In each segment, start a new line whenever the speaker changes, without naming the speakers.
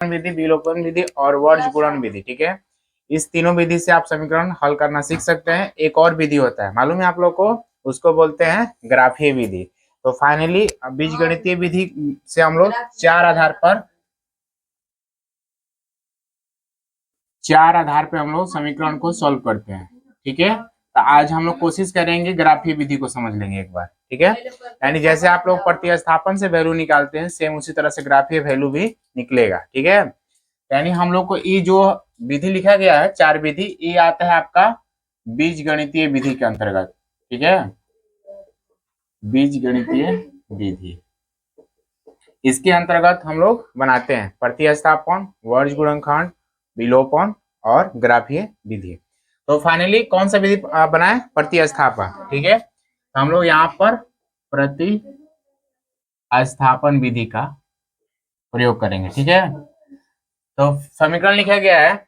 विधि, विलोपन विधि और वर्ज गुणन विधि, ठीक है। इस तीनों विधि से आप समीकरण हल करना सीख सकते हैं। एक और विधि होता है, मालूम है आप लोग को, उसको बोलते हैं ग्राफीय विधि। तो फाइनली बीजगणितीय विधि से हम लोग चार आधार पे हम लोग समीकरण को सॉल्व करते हैं, ठीक है। तो आज हम लोग कोशिश करेंगे ग्राफीय विधि को समझ लेंगे एक बार, ठीक है। यानी जैसे आप लोग प्रतिस्थापन से वैल्यू निकालते हैं, सेम उसी तरह से ग्राफीय वैल्यू भी निकलेगा, ठीक है। यानी हम लोग को ये जो विधि लिखा गया है, चार विधि, ये आता है आपका बीजगणितीय विधि के अंतर्गत, ठीक है। बीजगणितीय विधि, इसके अंतर्गत हम लोग बनाते हैं प्रतिस्थापन, वर्ज गुणनखंड, विलोपन और ग्राफीय विधि। तो फाइनली कौन सा विधि बनाए? प्रतिस्थापन, ठीक है। तो हम लोग यहाँ पर प्रतिस्थापन विधि का प्रयोग करेंगे, ठीक है। तो समीकरण लिखा गया है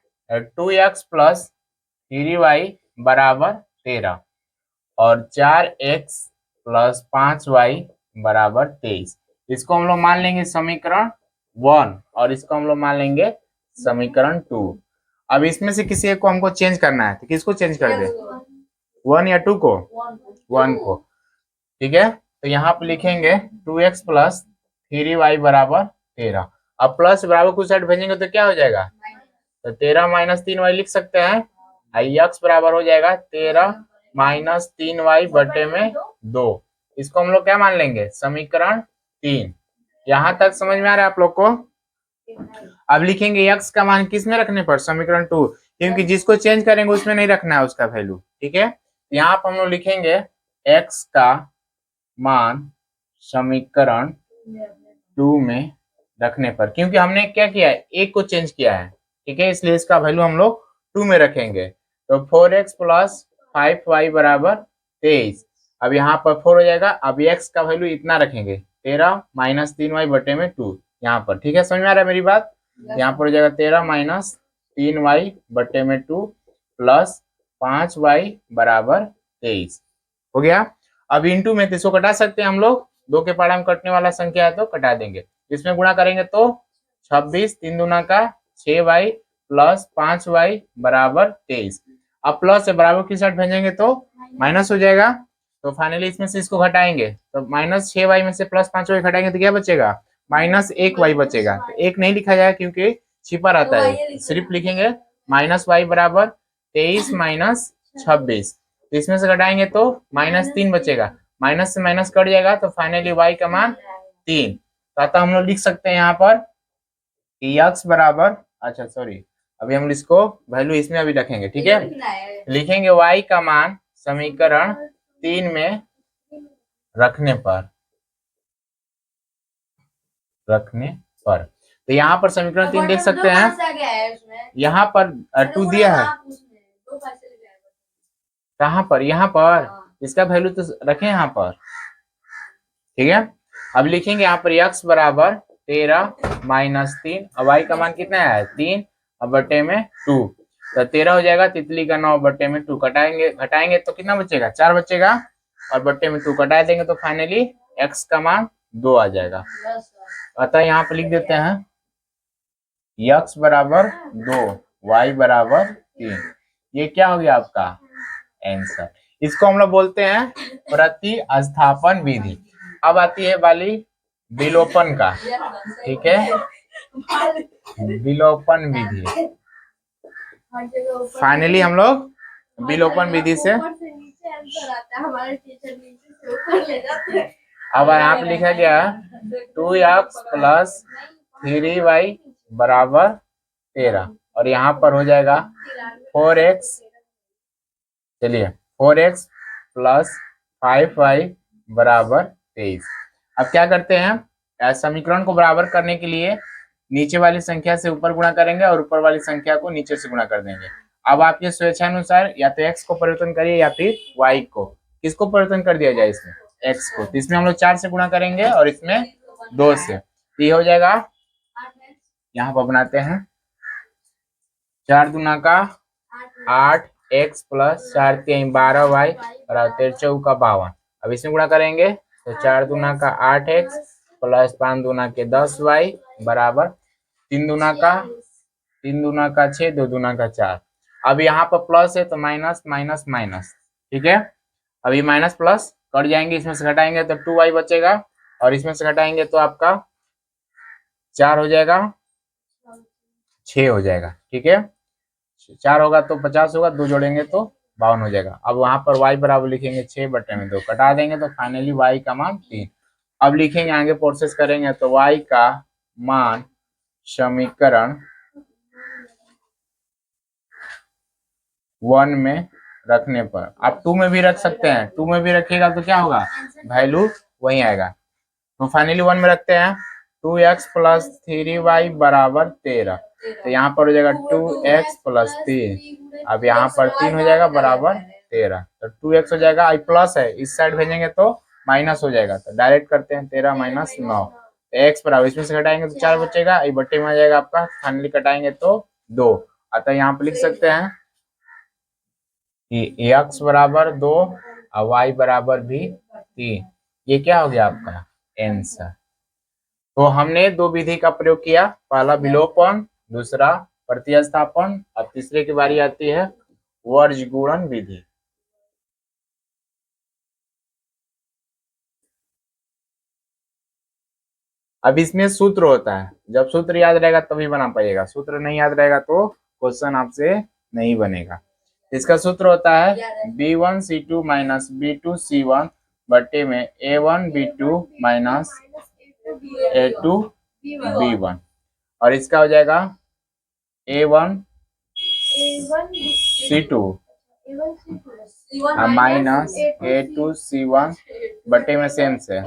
2x प्लस 3y बराबर 13 और 4x प्लस 5y बराबर 23। इसको हम लोग मान लेंगे समीकरण 1 और इसको हम लोग मान लेंगे समीकरण 2। अब इसमें से किसी एक को हमको चेंज करना है, तो किसको चेंज कर दे? 1 या 2 को? 1 को, ठीक है। तो यहाँ पे लिखेंगे 2x प्लस 3y बराबर 13। अब प्लस बराबर कुछ साइड भेजेंगे तो क्या हो जाएगा? तो 13 माइनस 3y लिख सकते हैं। x बराबर हो जाएगा 13 माइनस 3y बटे में 2। इसको हम लोग क्या मान लेंगे? समीकरण 3। यहाँ तक समझ में आ रहा है आप लोग को? अब लिखेंगे x का मान किस में रखने पर? समीकरण 2, क्योंकि जिसको चेंज करेंगे उसमें नहीं रखना है उसका वैल्यू, ठीक है। यहाँ पर हम लोग लिखेंगे x का मान समीकरण 2 में रखने पर, क्योंकि हमने क्या किया है? एक को चेंज किया है, ठीक है, इसलिए इसका वैल्यू हम लोग 2 में रखेंगे। तो 4x प्लस 5y बराबर 23। अब यहाँ पर 4 हो जाएगा। अब x का वैल्यू इतना रखेंगे, 13 माइनस 3y बटे में 2 यहाँ पर, ठीक है। समझ में आ रहा है मेरी बात? यहाँ पर हो जाएगा 13 माइनस 3y बटे में 2 प्लस 5y बराबर 23, हो गया। अब इंटू में इसको कटा सकते हैं हम लोग, 2 के पाड़ा में कटने वाला संख्या है तो कटा देंगे। इसमें गुणा करेंगे तो 26, 3 दूना का 6y प्लस 5y बराबर 23। अब प्लस से बराबर की साइड भेजेंगे तो माइनस हो जाएगा। तो फाइनली इसमें से इसको घटाएंगे तो माइनस 6y में से प्लस 5y घटाएंगे तो क्या बचेगा? माइनस 1y बचेगा। तो 1 नहीं लिखा जाएगा क्योंकि छिपा रहता है, सिर्फ लिखेंगे माइनस y बराबर 23 माइनस 26। तो इसमें से घटाएंगे तो माइनस 3 बचेगा, माइनस से माइनस कट जाएगा तो फाइनली y का मान 3। तो अतः हम लोग लिख सकते हैं यहाँ पर कि x बराबर, अच्छा सॉरी, अभी हम इसको वैल्यू इसमें अभी रखेंगे, ठीक है। लिखेंगे y का मान समीकरण 3 में रखने पर तो यहाँ पर समीकरण 3 देख सकते हैं, यहाँ पर 2 दिया है। कहाँ पर? यहाँ पर। इसका वैल्यू तो रखें यहाँ पर, ठीक है। अब लिखेंगे यहाँ पर x बराबर 13 माइनस 3, अब y का मान कितना है? 3 और बटे में 2, तो 13 हो जाएगा। तितली का 9 बटे में 2 घटाएंगे तो कितना बचेगा? 4 बचेगा और बटे में 2 घटा देंगे तो फाइनली x का मान 2 आ जाएगा। अतः यहाँ पे लिख देते हैं x बराबर 2, y बराबर 3। ये क्या हो गया आपका आंसर? इसको हम लोग बोलते हैं प्रतिस्थापन विधि। अब आती है वाली विलोपन का, ठीक है, विलोपन विधि। फाइनली हम लोग विलोपन विधि से अब यहाँ पे लिखा गया 2x प्लस 3y बराबर 13 और यहाँ पर हो जाएगा 4x, चलिए 4x प्लस 5y बराबर 23। अब क्या करते हैं? समीकरण को बराबर करने के लिए नीचे वाली संख्या से ऊपर गुणा करेंगे और ऊपर वाली संख्या को नीचे से गुणा कर देंगे। अब आपके स्वेच्छानुसार या तो x को परिवर्तन करिए या फिर y को। किसको परिवर्तन कर दिया जाए? इसमें x को। तो इसमें हम लोग 4 से गुणा करेंगे और इसमें 2 से, तो ये हो जाएगा, यहाँ पर बनाते हैं 4 दूना का 8x प्लस 4 3 12y और 13 चौका 52। अब इसमें गुणा करेंगे तो 4 दूना का 8x प्लस 5 दूना के 10y बराबर 3 दूना का 6, 2 दूना का 4। अब यहाँ पर प्लस है तो माइनस माइनस माइनस, ठीक है। अब ये माइनस प्लस कट जाएंगे, इसमें से घटाएंगे तो 2y बचेगा और इसमें से घटाएंगे तो आपका 4 हो जाएगा, 6 हो जाएगा, ठीक है। 4 होगा तो 50 होगा, 2 जोड़ेंगे तो 52 हो जाएगा। अब वहां पर y बराबर लिखेंगे 6/2, कटा देंगे तो फाइनली y का मान 3। अब लिखेंगे आगे प्रोसेस करेंगे तो y का मान समीकरण 1 में रखने पर, आप 2 में भी रख सकते हैं, 2 में भी रखिएगा तो क्या होगा, वैल्यू वही आएगा। तो फाइनली 1 में रखते हैं, 2x प्लस 3y बराबर 13, तो यहाँ पर हो जाएगा 2x प्लस 3, अब यहाँ पर 3 हो जाएगा बराबर 13, तो 2x हो जाएगा, आई प्लस है इस साइड भेजेंगे तो माइनस हो जाएगा, तो डायरेक्ट करते हैं 13 माइनस 9, x बराबर इसमें से घटाएंगे तो 4 बचेगा, आई बट्टे में आ जाएगा आपका, फाइनली कटाएंगे तो 2, अतः यहाँ पे लिख सकते हैं कि x बराबर 2 और y बराबर भी 3। ये क्या हो गया आपका आंसर। तो हमने दो विधि का प्रयोग किया, पहला विलोपन, दूसरा प्रतिस्थापन, अब तीसरे की बारी आती है वर्ज गुणन विधि। अब इसमें सूत्र होता है, जब सूत्र याद रहेगा तभी बना पाइएगा, सूत्र नहीं याद रहेगा तो क्वेश्चन आपसे नहीं बनेगा। इसका सूत्र होता है B1C2 माइनस B2C1 बट्टे में A1B2 माइनस A2B1, और इसका हो जाएगा A1C2 माइनस A2C1 बट्टे में सेम से,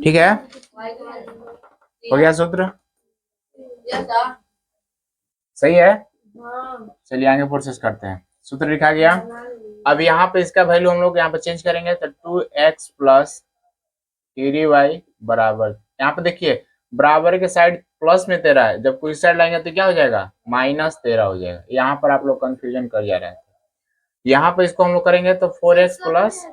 ठीक है। हो गया सूत्र, सही है। चलिए आगे प्रोसेस करते हैं, सूत्र लिखा गया। अब यहाँ पे इसका वैल्यू हम लोग यहाँ पे चेंज करेंगे तो 2x प्लस 3y बराबर, यहाँ पे देखिए बराबर के साइड प्लस में 13 है, जब कोई साइड लाएंगे तो क्या हो जाएगा -13 हो जाएगा। यहाँ पर आप लोग कंफ्यूजन कर जा रहे हैं, यहाँ पे इसको हम लोग करेंगे तो 4x प्लस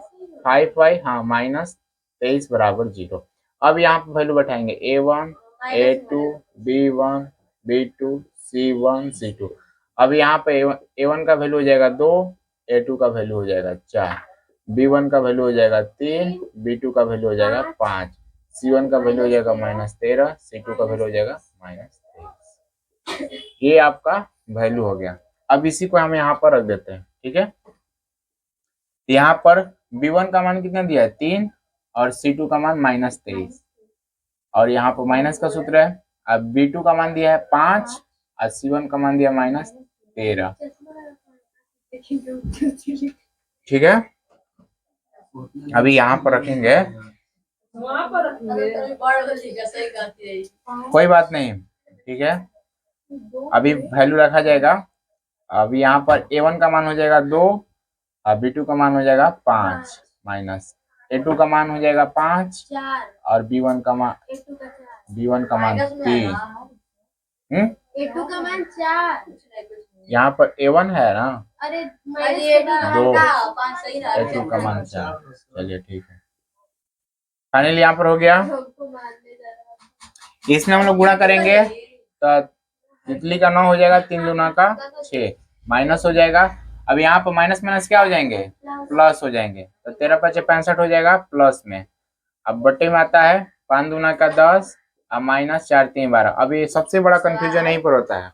5y, हाँ -23 बराबर 0। अब यहाँ पे value बैठाएंगे A1 A2 B1 B2 C1 C2। अब यहाँ पे A1 का वैल्यू हो जाएगा 2, A2 का वैल्यू हो जाएगा 4, B1 का वैल्यू हो जाएगा 3, B2 का वैल्यू हो जाएगा 5, C1 का वैल्यू हो जाएगा -13, C2 का वैल्यू हो जाएगा -23। ये आपका वैल्यू हो गया। अब इसी को हम यहाँ पर रख देते हैं, ठीक है। यहाँ पर B1 का मान कितना दिया है 3 और C2 का मान -23, और यहाँ पर माइनस का सूत्र है। अब B2 का मान दिया है 5 और C1 का मान दिया -13, ठीक है। अभी यहाँ पर रखेंगे, कोई बात नहीं, ठीक है। अभी वैल्यू रखा जाएगा। अभी यहाँ पर A1 का मान हो जाएगा 2 और B2 का मान हो जाएगा 5 माइनस A2 का मान हो जाएगा 5 और B1 का मान 3, A2 का मान 4, यहाँ पर A1 है ना, अरे 2, A2 का मान 4, चलिए ठीक है। फाइनली यहाँ पर हो गया। इसमें हम लोग गुणा करेंगे तो तितली का 9 हो जाएगा, 3 दूना का 6, माइनस हो जाएगा। अब यहाँ पर माइनस माइनस क्या हो जाएंगे, प्लस हो जाएंगे, तो 13 × 5 = 65 हो जाएगा प्लस में। अब बट्टे में आता है 5 दूना का 10 और -4 3 12। अब ये सबसे बड़ा कंफ्यूजन यहीं पर होता है,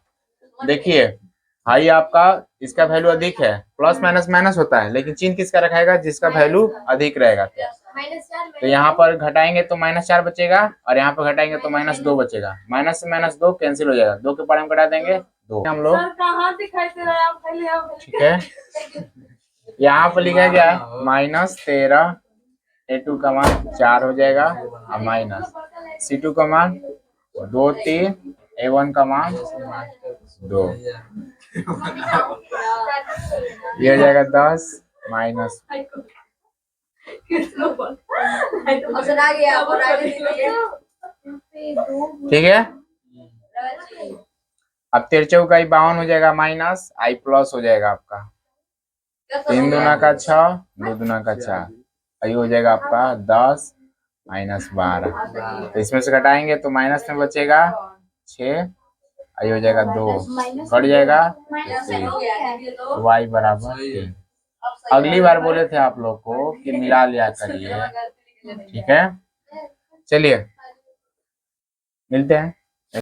देखिए हाई आपका इसका वैल्यू अधिक है, प्लस माइनस माइनस होता है, लेकिन चिन्ह किसका रखाएगा, जिसका वैल्यू अधिक रहेगा। तो यहाँ पर घटाएंगे तो -4 बचेगा और यहाँ पर घटाएंगे तो -2 बचेगा, माइनस से -2 कैंसिल हो जाएगा, 2 के पारे में घटा देंगे 2 हम लोग, ठीक है। यहाँ पर लिखा गया -13, A2 का मान 4 हो जाएगा और माइनस C2 का मान 2 3, A1 का मान 2, ये हो जाएगा 10 माइनस, ठीक है। अब 13 चौका 52 हो जाएगा माइनस आई प्लस हो जाएगा आपका 3 दूना का 6, 2 दूना का 4, ये हो जाएगा आपका 10 माइनस 12। तो इसमें से घटाएंगे तो माइनस में बचेगा 6, ये हो जाएगा 2, कट जाएगा 3, y बराबर 3। अगली बार बोले थे आप लोग को कि मिला लिया करिए, ठीक है। चलिए मिलते हैं।